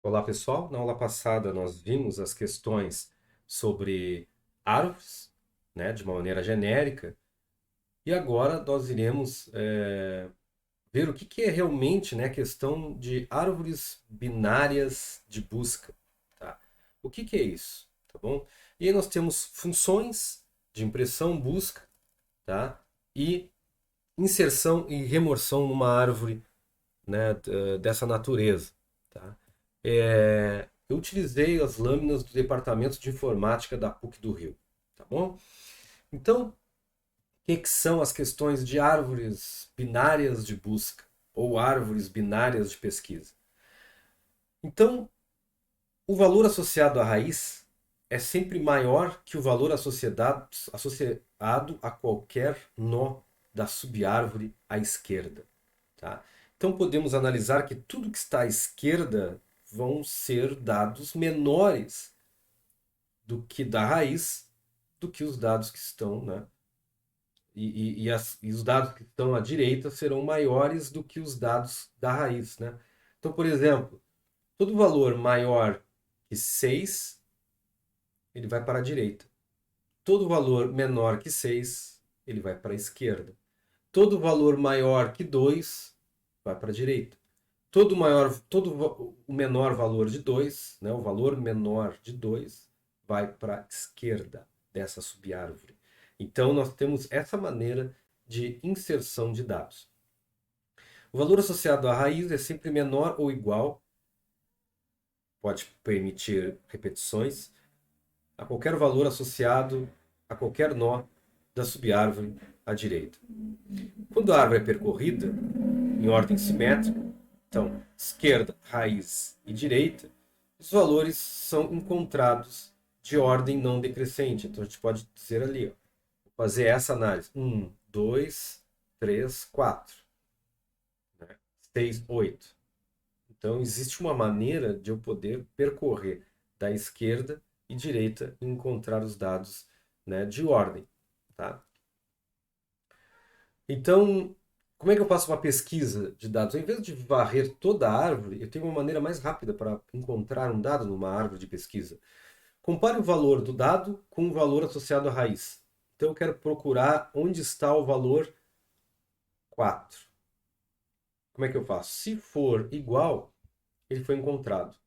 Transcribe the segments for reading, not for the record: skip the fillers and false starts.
Olá, pessoal. Na aula passada nós vimos as questões sobre árvores, né, de uma maneira genérica, e agora nós iremos ver o que é realmente, né, a questão de árvores binárias de busca, tá? O que é isso, tá bom? E aí nós temos funções de impressão, busca, tá? E inserção e remoção numa árvore, né, dessa natureza, tá? Eu utilizei as lâminas do Departamento de Informática da PUC do Rio, tá bom? Então, o que são as questões de árvores binárias de busca ou árvores binárias de pesquisa? Então, o valor associado à raiz é sempre maior que o valor associado a qualquer nó da subárvore à esquerda. Tá? Então podemos analisar que tudo que está à esquerda vão ser dados menores do que da raiz, do que os dados que estão, né? E os dados que estão à direita serão maiores do que os dados da raiz, né? Então, por exemplo, todo valor maior que 6 ele vai para a direita. Todo valor menor que 6 ele vai para a esquerda. Todo valor maior que 2 vai para a direita. Todo o menor valor de 2, né, o valor menor de 2 vai para a esquerda dessa subárvore. Então, nós temos essa maneira de inserção de dados. O valor associado à raiz é sempre menor ou igual, pode permitir repetições, a qualquer valor associado a qualquer nó da subárvore à direita. Quando a árvore é percorrida em ordem simétrica, então esquerda, raiz e direita, os valores são encontrados de ordem não decrescente. Então a gente pode dizer ali, ó, fazer essa análise: 1, 2, 3, 4, né? 6, 8. Então existe uma maneira de eu poder percorrer da esquerda e direita e encontrar os dados, né, de ordem. Tá? Então, como é que eu faço uma pesquisa de dados? Ao invés de varrer toda a árvore, eu tenho uma maneira mais rápida para encontrar um dado numa árvore de pesquisa. Compare o valor do dado com o valor associado à raiz. Então, eu quero procurar onde está o valor 4. Como é que eu faço? Se for igual, ele foi encontrado.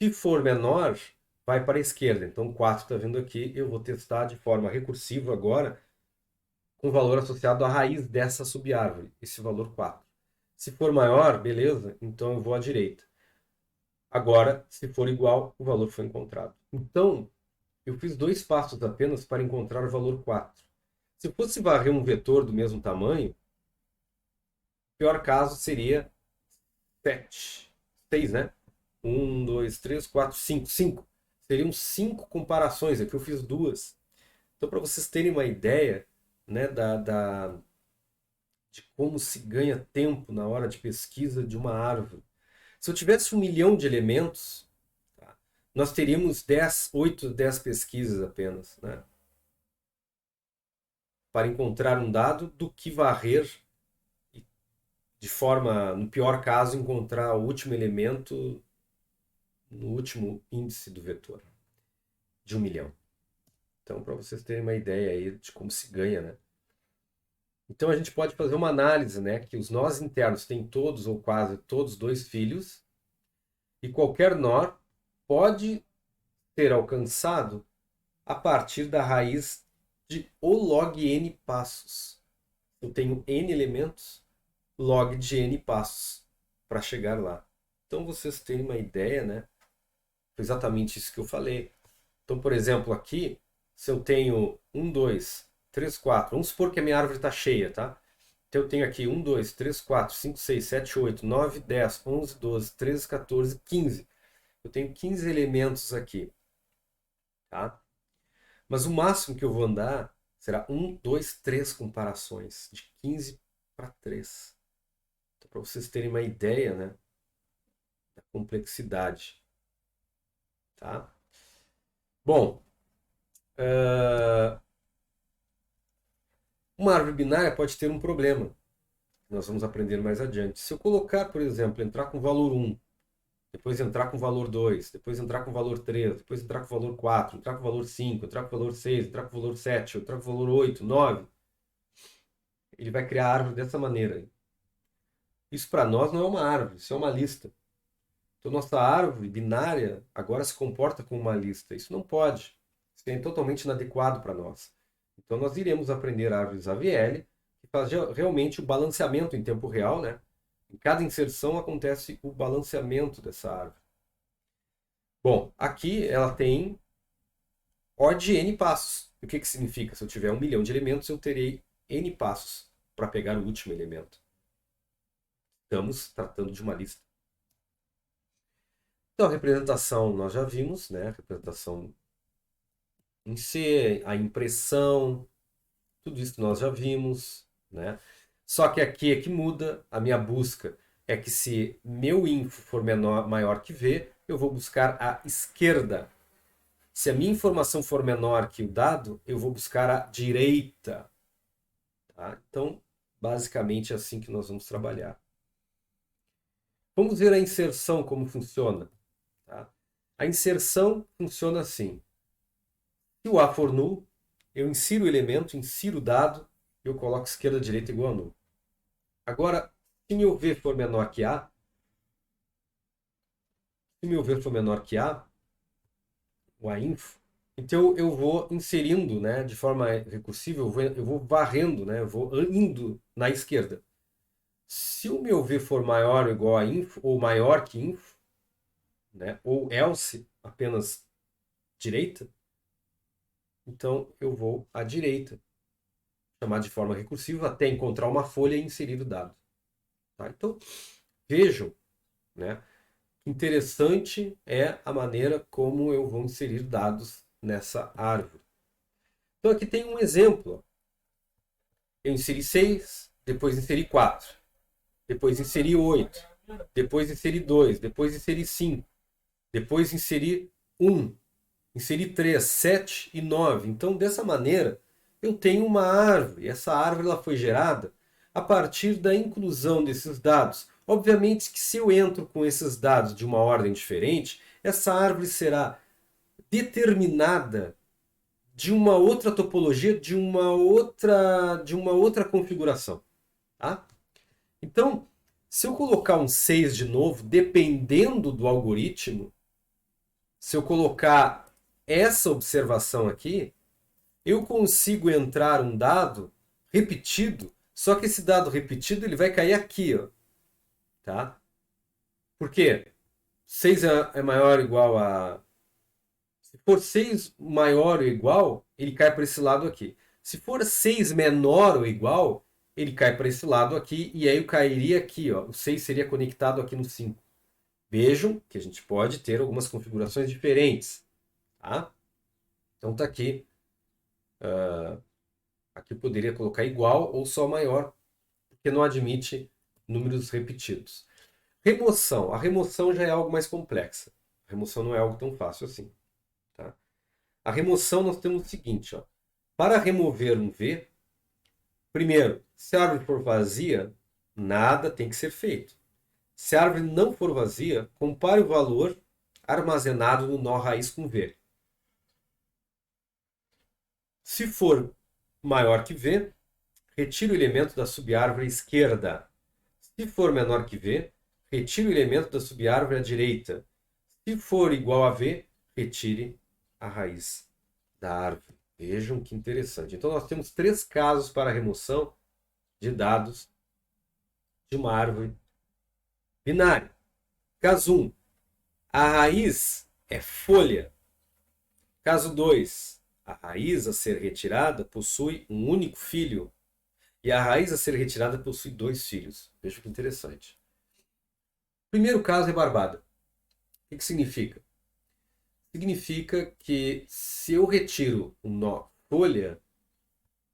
Se for menor, vai para a esquerda. Então, 4 está vindo aqui. Eu vou testar de forma recursiva agora com o valor associado à raiz dessa subárvore, esse valor 4. Se for maior, beleza, então eu vou à direita. Agora, se for igual, o valor foi encontrado. Então, eu fiz dois passos apenas para encontrar o valor 4. Se fosse varrer um vetor do mesmo tamanho, o pior caso seria 7. 6, né? Um, 2, 3, 4, 5. 5. Seriam 5 comparações, aqui eu fiz duas. Então, para vocês terem uma ideia, né, de como se ganha tempo na hora de pesquisa de uma árvore. Se eu tivesse 1 milhão de elementos, tá, nós teríamos 10, 8, 10 pesquisas apenas, né, para encontrar um dado do que varrer e, de forma, no pior caso, encontrar o último elemento no último índice do vetor de 1 milhão. Então, para vocês terem uma ideia aí de como se ganha, né? Então a gente pode fazer uma análise, né, que os nós internos têm todos ou quase todos dois filhos e qualquer nó pode ser alcançado a partir da raiz de O log n passos. Eu tenho n elementos, log de n passos para chegar lá. Então vocês têm uma ideia, né? Foi exatamente isso que eu falei. Então, por exemplo, aqui, se eu tenho 1, 2, 3, 4, vamos supor que a minha árvore está cheia, tá? Então eu tenho aqui 1, 2, 3, 4, 5, 6, 7, 8, 9, 10, 11, 12, 13, 14, 15. Eu tenho 15 elementos aqui, tá? Mas o máximo que eu vou andar será 1, 2, 3 comparações, de 15 para 3. Então, para vocês terem uma ideia, né, da complexidade. Tá? Bom, uma árvore binária pode ter um problema. Nós vamos aprender mais adiante. Se eu colocar, por exemplo, entrar com o valor 1 depois entrar com o valor 2, depois entrar com o valor 3, depois entrar com o valor 4, entrar com o valor 5, entrar com o valor 6, entrar com o valor 7, entrar com o valor 8, 9. Ele vai criar a árvore dessa maneira. Isso para nós não é uma árvore, isso é uma lista. Então, nossa árvore binária agora se comporta como uma lista. Isso não pode. Isso é totalmente inadequado para nós. Então, nós iremos aprender árvores AVL, que faz realmente o balanceamento em tempo real, né? Em cada inserção acontece o balanceamento dessa árvore. Bom, aqui ela tem O de N passos. O que significa? Se eu tiver 1 milhão de elementos, eu terei N passos para pegar o último elemento. Estamos tratando de uma lista. Então, a representação nós já vimos, né? A representação em C, a impressão, tudo isso nós já vimos, né? Só que aqui é que muda, a minha busca é que se meu info for maior que V, eu vou buscar a esquerda. Se a minha informação for menor que o dado, eu vou buscar a direita. Tá? Então, basicamente é assim que nós vamos trabalhar. Vamos ver a inserção, como funciona. Tá? A inserção funciona assim. Se o A for nulo, eu insiro o elemento, insiro o dado, eu coloco esquerda, direita igual a nulo. Agora, se meu V for menor que A, o AINFO, então eu vou inserindo, né, de forma recursiva, eu vou varrendo, né, eu vou indo na esquerda. Se o meu V for maior ou igual a info, ou maior que info, né, ou else apenas direita, então eu vou à direita, chamar de forma recursiva até encontrar uma folha e inserir o dado. Tá? Então, vejam, né, interessante é a maneira como eu vou inserir dados nessa árvore. Então aqui tem um exemplo. Eu inseri 6, depois inseri 4, depois inseri 8, depois inseri 2, depois inseri 5, depois inseri 1, inseri 3, 7 e 9. Então, dessa maneira, eu tenho uma árvore. Essa árvore ela foi gerada a partir da inclusão desses dados. Obviamente que se eu entro com esses dados de uma ordem diferente, essa árvore será determinada de uma outra topologia, de uma outra configuração. Tá? Então, se eu colocar um 6 de novo, dependendo do algoritmo, se eu colocar essa observação aqui, eu consigo entrar um dado repetido, só que esse dado repetido ele vai cair aqui, ó, tá? Por quê? 6 é maior ou igual a... Se for 6 maior ou igual, ele cai para esse lado aqui. Se for 6 menor ou igual, ele cai para esse lado aqui e aí eu cairia aqui, ó. O 6 seria conectado aqui no 5. Vejam que a gente pode ter algumas configurações diferentes. Tá? Então tá aqui. Aqui eu poderia colocar igual ou só maior, porque não admite números repetidos. Remoção. A remoção já é algo mais complexa. A remoção não é algo tão fácil assim. Tá? A remoção nós temos o seguinte. Ó. Para remover um V, primeiro, se a árvore for vazia, nada tem que ser feito. Se a árvore não for vazia, compare o valor armazenado no nó raiz com V. Se for maior que V, retire o elemento da subárvore à esquerda. Se for menor que V, retire o elemento da subárvore à direita. Se for igual a V, retire a raiz da árvore. Vejam que interessante. Então, nós temos 3 casos para a remoção de dados de uma árvore binária. Caso 1, a raiz é folha. Caso 2, a raiz a ser retirada possui um único filho. E a raiz a ser retirada possui 2 filhos. Veja que interessante. O primeiro caso é barbada. O que significa? Significa que se eu retiro um nó folha,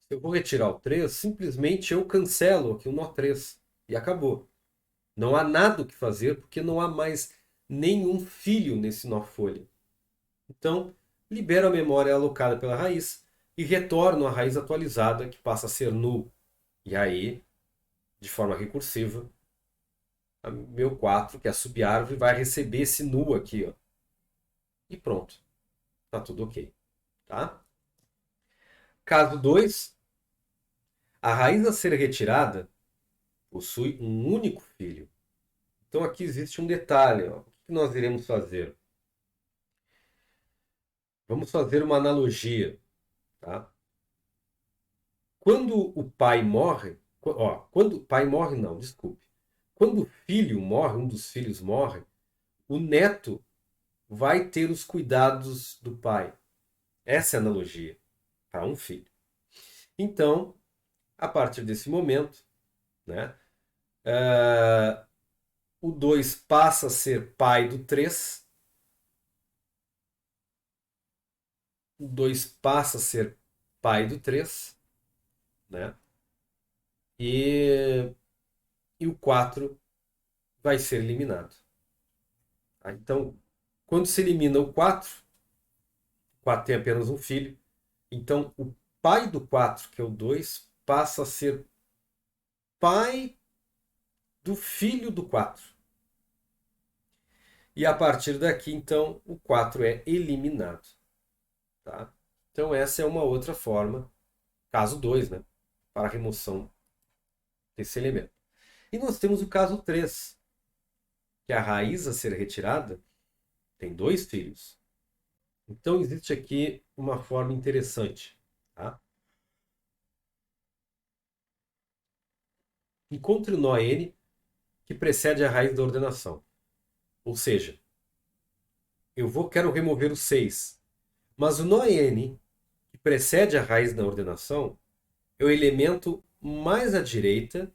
se eu vou retirar o 3, simplesmente eu cancelo aqui o nó 3 e acabou. Não há nada o que fazer porque não há mais nenhum filho nesse nó folha. Então, libero a memória alocada pela raiz e retorno a raiz atualizada que passa a ser null. E aí, de forma recursiva, meu 4, que é a subárvore, vai receber esse nu aqui, ó. E pronto. Tá tudo ok. Tá? Caso 2, a raiz a ser retirada possui um único filho. Então aqui existe um detalhe. Ó. O que nós iremos fazer? Vamos fazer uma analogia. Tá? Quando o pai morre, quando o pai morre, não, desculpe. Quando o filho morre, um dos filhos morre, o neto vai ter os cuidados do pai. Essa é a analogia para um filho. Então, a partir desse momento, né, o 2 passa a ser pai do 3, o 2 passa a ser pai do 3, né, e, e o 4 vai ser eliminado. Tá? Então, quando se elimina o 4 tem apenas um filho, então o pai do 4, que é o 2, passa a ser pai do filho do 4. E a partir daqui, então, o 4 é eliminado. Tá? Então, essa é uma outra forma, caso 2, né, para a remoção desse elemento. E nós temos o caso 3, que a raiz a ser retirada tem 2 filhos. Então, existe aqui uma forma interessante. Tá? Encontre o nó n que precede a raiz da ordenação. Ou seja, quero remover o 6, mas o nó n que precede a raiz da ordenação é o elemento mais à direita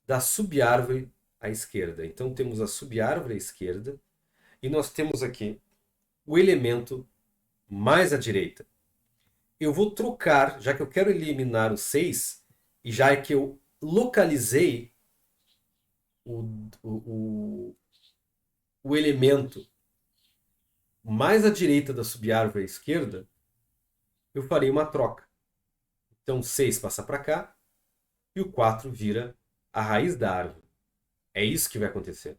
da subárvore à esquerda. Então temos a subárvore à esquerda e nós temos aqui o elemento mais à direita. Eu vou trocar, já que eu quero eliminar o 6, e já é que eu localizei o, o, o elemento mais à direita da subárvore à esquerda, eu farei uma troca. Então 6 passa para cá e o 4 vira a raiz da árvore. É isso que vai acontecer.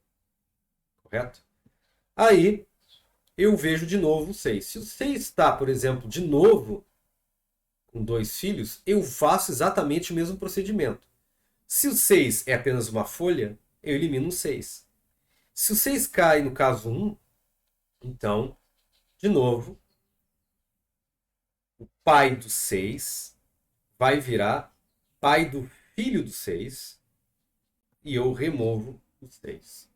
Correto? Aí eu vejo de novo o 6. Se o 6 está, por exemplo, de novo com 2 filhos, eu faço exatamente o mesmo procedimento. Se o 6 é apenas uma folha, eu elimino o 6. Se o 6 cai no caso 1, então, de novo, o pai do 6 vai virar pai do filho do 6 e eu removo os 6.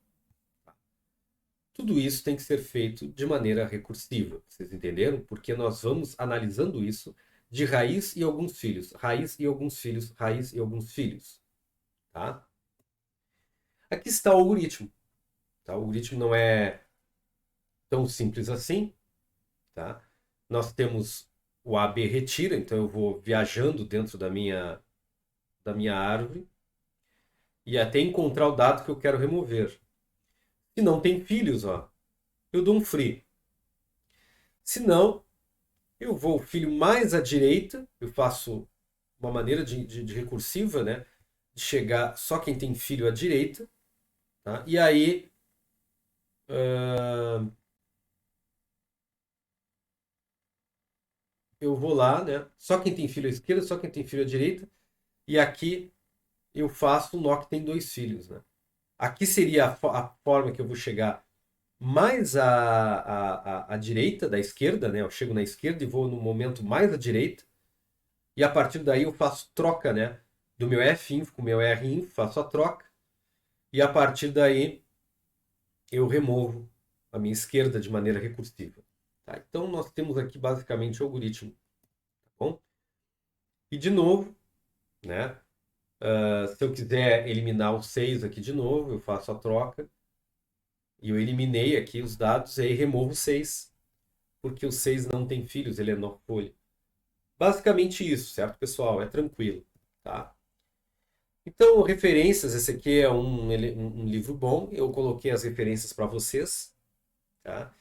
Tudo isso tem que ser feito de maneira recursiva. Vocês entenderam? Porque nós vamos analisando isso de raiz e alguns filhos. Raiz e alguns filhos, raiz e alguns filhos. Tá? Aqui está o algoritmo. Tá? O algoritmo não é tão simples assim. Tá? Nós temos o AB retira, então eu vou viajando dentro da minha árvore e até encontrar o dado que eu quero remover. Se não tem filhos, ó, eu dou um free. Se não, eu vou o filho mais à direita, eu faço uma maneira de recursiva, né? De chegar só quem tem filho à direita. Tá? E aí, eu vou lá, né? Só quem tem filho à esquerda, só quem tem filho à direita. E aqui eu faço um nó que tem 2 filhos. Né? Aqui seria a forma que eu vou chegar mais à direita da esquerda. Né? Eu chego na esquerda e vou no momento mais à direita. E a partir daí eu faço troca, né? Do meu F-info com o meu R-info, faço a troca. E a partir daí eu removo a minha esquerda de maneira recursiva. Tá? Então nós temos aqui basicamente o algoritmo. Tá bom? E de novo, né? Se eu quiser eliminar o 6 aqui de novo, eu faço a troca. E eu eliminei aqui os dados e aí removo o 6. Porque o 6 não tem filhos, ele é nó folha. Basicamente isso, certo, pessoal? É tranquilo. Tá? Então, referências, esse aqui é um livro bom. Eu coloquei as referências para vocês. Tá?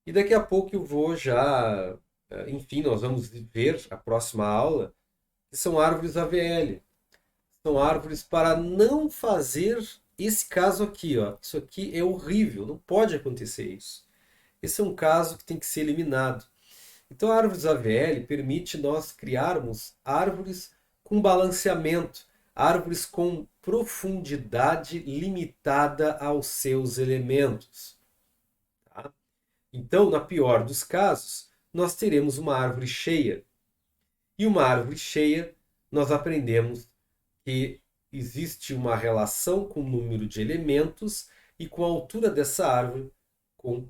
E daqui a pouco eu vou já. Enfim, nós vamos ver a próxima aula, que são árvores AVL. São árvores para não fazer esse caso aqui, ó, isso aqui é horrível, não pode acontecer isso. Esse é um caso que tem que ser eliminado. Então, a árvores AVL permite nós criarmos árvores com balanceamento, árvores com profundidade limitada aos seus elementos. Tá? Então, na pior dos casos, nós teremos uma árvore cheia. E uma árvore cheia, nós aprendemos que existe uma relação com o número de elementos e com a altura dessa árvore com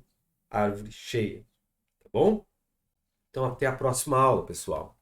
árvore cheia. Tá bom? Então, até a próxima aula, pessoal.